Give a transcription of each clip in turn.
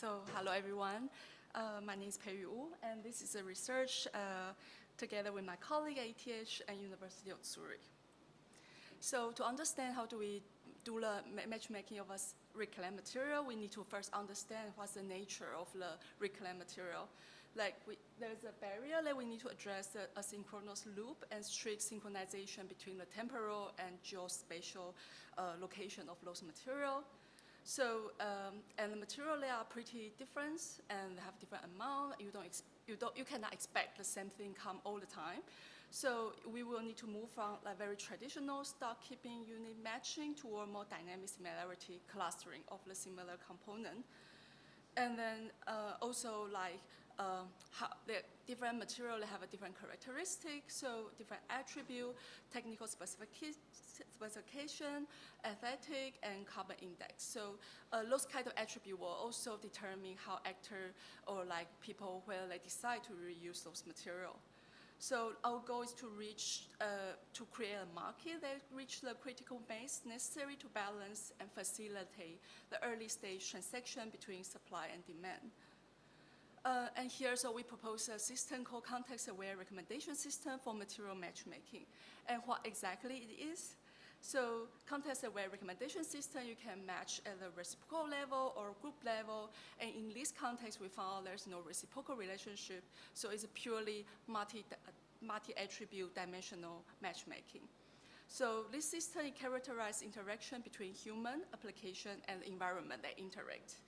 So hello everyone, my name is Pei-Yu, and this is a research together with my colleague at ETH and University of Zürich. So to understand how do we do the matchmaking of a reclaimed material, we need to first understand what's the nature of the reclaimed material. There's a barrier that we need to address, the asynchronous loop and strict synchronization between the temporal and geospatial location of those material. So, and the material, they are pretty different and have different amount. You cannot expect the same thing come all the time. So we will need to move from a very traditional stock keeping unit matching toward more dynamic similarity clustering of the similar component. And then also how the different material have a different characteristic, so different attribute, technical specification, aesthetic, and carbon index. So those kind of attributes will also determine how actor or people where they decide to reuse those material. So our goal is to to create a market that reach the critical mass necessary to balance and facilitate the early stage transaction between supply and demand. And here, so we propose a system called context-aware recommendation system for material matchmaking. And what exactly it is? So context-aware recommendation system, you can match at the reciprocal level or group level. And in this context, we found there's no reciprocal relationship. So it's a purely multi-attribute dimensional matchmaking. So this system characterizes interaction between human, application, and environment that interact.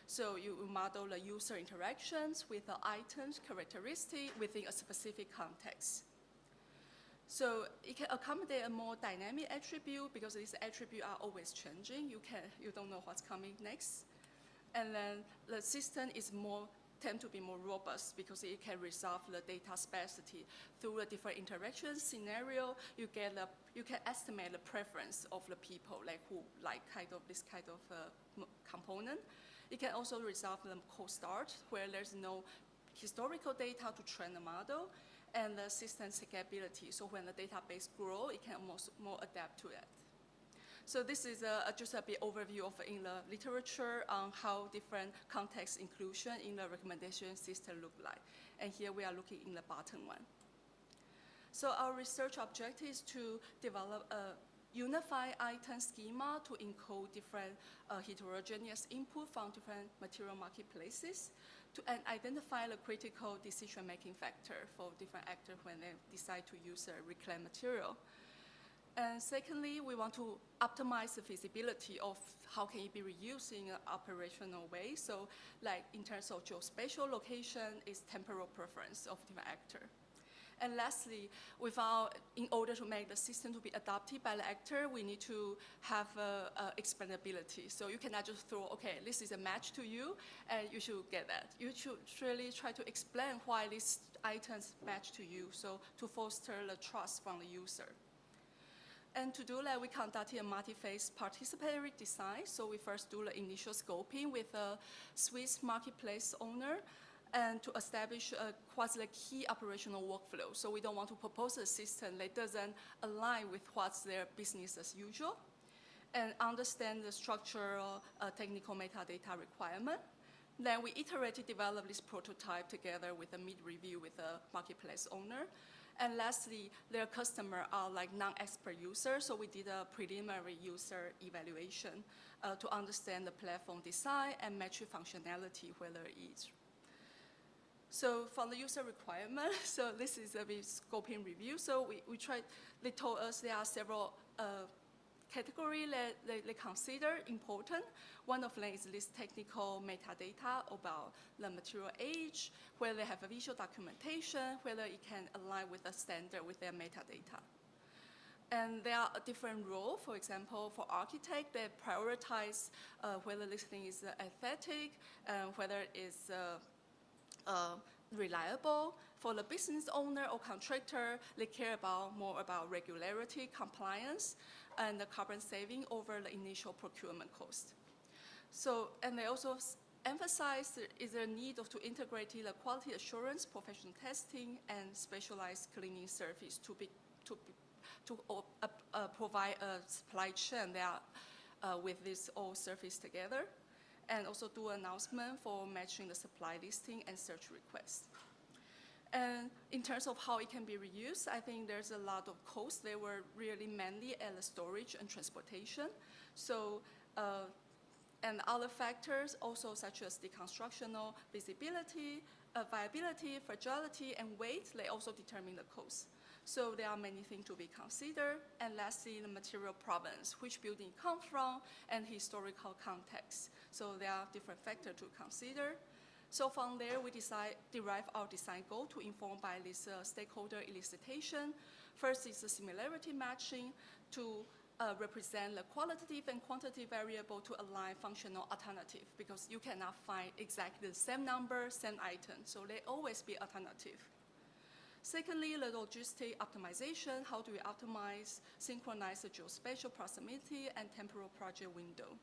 So you model the user interactions with the items characteristic within a specific context. So it can accommodate a more dynamic attribute because these attributes are always changing. You don't know what's coming next. And then the system tend to be more robust because it can resolve the data sparsity through the different interaction scenario. You can estimate the preference of the people who like this kind of component. It can also resolve the cold start where there's no historical data to train the model, and the system scalability. So when the database grows, it can more adapt to it. So this is just a bit overview of in the literature on how different context inclusion in the recommendation system look like. And here we are looking in the bottom one. So our research objective is to develop a unified item schema to encode different heterogeneous input from different material marketplaces and identify the critical decision-making factor for different actors when they decide to use a reclaimed material. And secondly, we want to optimize the feasibility of how can it be reused in an operational way. So in terms of geospatial location, is temporal preference of different actor. And lastly, we found in order to make the system to be adopted by the actor, we need to have explainability. So you cannot just throw, okay, this is a match to you, and you should get that. You should really try to explain why these items match to you, so to foster the trust from the user. And to do that, we conducted a multi-phase participatory design. So we first do the initial scoping with a Swiss marketplace owner, and to establish what's the key operational workflow. So we don't want to propose a system that doesn't align with what's their business as usual, and understand the structural technical metadata requirement. Then we iteratively develop this prototype together with a mid-review with the marketplace owner. And lastly, their customers are non-expert users, so we did a preliminary user evaluation to understand the platform design and metric functionality, whether it's. So from the user requirement, so this is a bit scoping review. So they told us there are several categories that they consider important. One of them is this technical metadata about the material age, where they have a visual documentation, whether it can align with the standard with their metadata. And there are a different role. For example, for architect, they prioritize whether this thing is aesthetic, whether it's reliable. For the business owner or contractor, they care more about regularity, compliance, and the carbon saving over the initial procurement cost. So, and they also emphasize the need to integrate the quality assurance, professional testing, and specialized cleaning service to provide a supply chain that with this all service together. and also do announcement for matching the supply listing and search requests. And in terms of how it can be reused, I think there's a lot of costs. They were really mainly at the storage and transportation. So, and other factors also such as deconstructional visibility, viability, fragility, and weight, they also determine the cost. So there are many things to be considered. And lastly, the material provenance, which building come from, and historical context. So there are different factors to consider. So from there, we derive our design goal to inform by this stakeholder elicitation. First is the similarity matching to represent the qualitative and quantitative variable to align functional alternative, because you cannot find exactly the same number, same item. So they always be alternative. Secondly, the logistic optimization. How do we optimize, synchronize the geospatial proximity and temporal project window?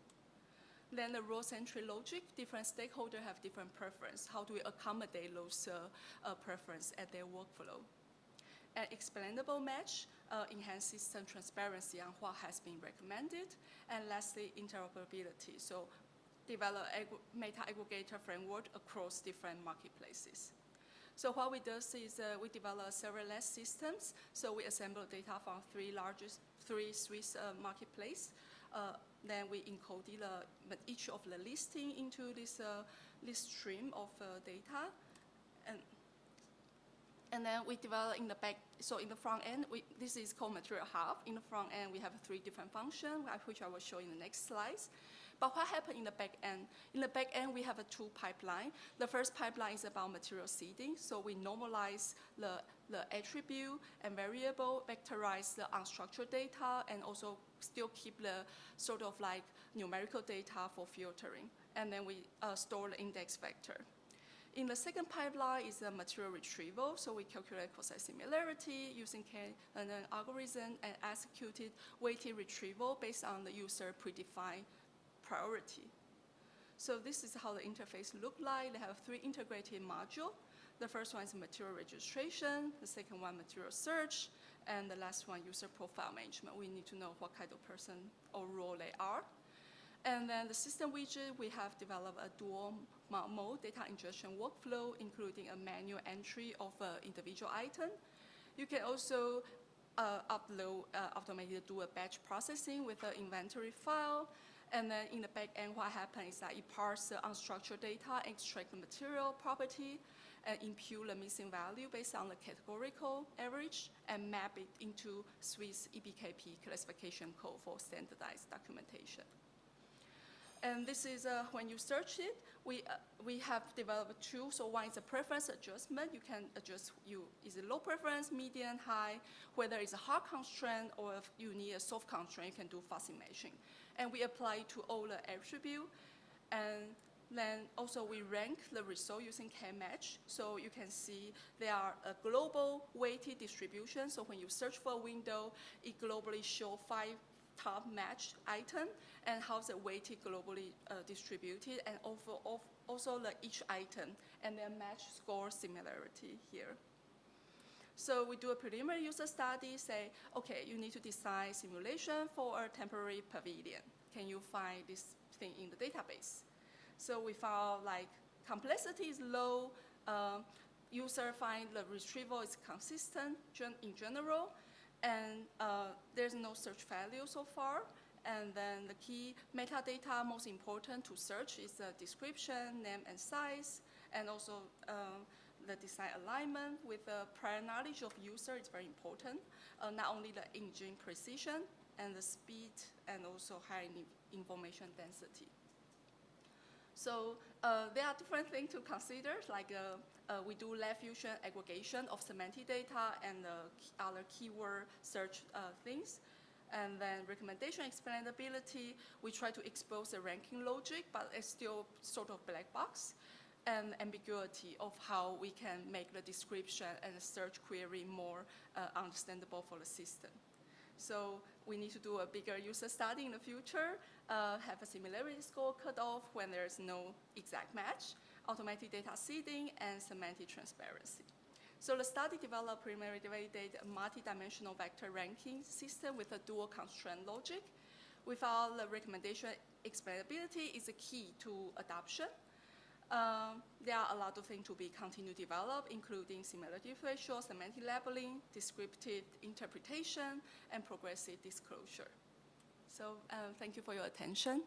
Then the role-centric logic, different stakeholders have different preference. How do we accommodate those preference at their workflow? And explainable match, enhance system transparency on what has been recommended. And lastly, interoperability. So develop meta-aggregator framework across different marketplaces. So what we do is we develop serverless systems. So we assemble data from three Swiss marketplaces. Then we encoded each of the listing into this list stream of data. And then we develop in the back, so in the front end, this is called material hub. In the front end, we have 3 different functions, which I will show in the next slides. But what happened in the back end? In the back end, we have 2 pipelines. The first pipeline is about material seeding. So we normalize the attribute and variable, vectorize the unstructured data, and also still keep the sort of like numerical data for filtering. And then we store the index vector. In the second pipeline is the material retrieval. So we calculate quasi-similarity using an algorithm and executed weighted retrieval based on the user predefined priority. So this is how the interface look like. They have 3 integrated modules. The first one is material registration, the second one material search, and the last one user profile management. We need to know what kind of person or role they are. And then the system widget, we have developed a dual mode data ingestion workflow, including a manual entry of individual item. You can also automatically do a batch processing with an inventory file. And then in the back end, what happens is that it parses the unstructured data, extract the material property, and impute the missing value based on the categorical average, and map it into Swiss EBKP classification code for standardized documentation. And this is when you search it, we have developed 2. So one is a preference adjustment. You can adjust is it low preference, medium, high, whether it's a hard constraint or if you need a soft constraint, you can do fuzzy matching. And we apply it to all the attributes. And then also we rank the result using K-match. So you can see there are a global weighted distribution. So when you search for a window, it globally shows 5 top matched item and how the weighted globally distributed, and also each item, and then match score similarity here. So we do a preliminary user study, say, okay, you need to design simulation for a temporary pavilion. Can you find this thing in the database? So we found like complexity is low, user find the retrieval is consistent in general, and there's no search value so far. And then the key metadata most important to search is the description, name and size, and also the design alignment with the prior knowledge of user is very important. Not only the engine precision and the speed, and also high information density. So there are different things to consider, like we do lab fusion aggregation of semantic data and other keyword search things. And then recommendation explainability, we try to expose the ranking logic, but it's still sort of black box. And ambiguity of how we can make the description and the search query more understandable for the system. So we need to do a bigger user study in the future, have a similarity score cutoff when there's no exact match, automatic data seeding, and semantic transparency. So the study developed preliminary validated multidimensional vector ranking system with a dual constraint logic. We found the recommendation explainability is a key to adoption. There are a lot of things to be continued to develop, including similarity threshold, semantic labeling, descriptive interpretation, and progressive disclosure. So thank you for your attention.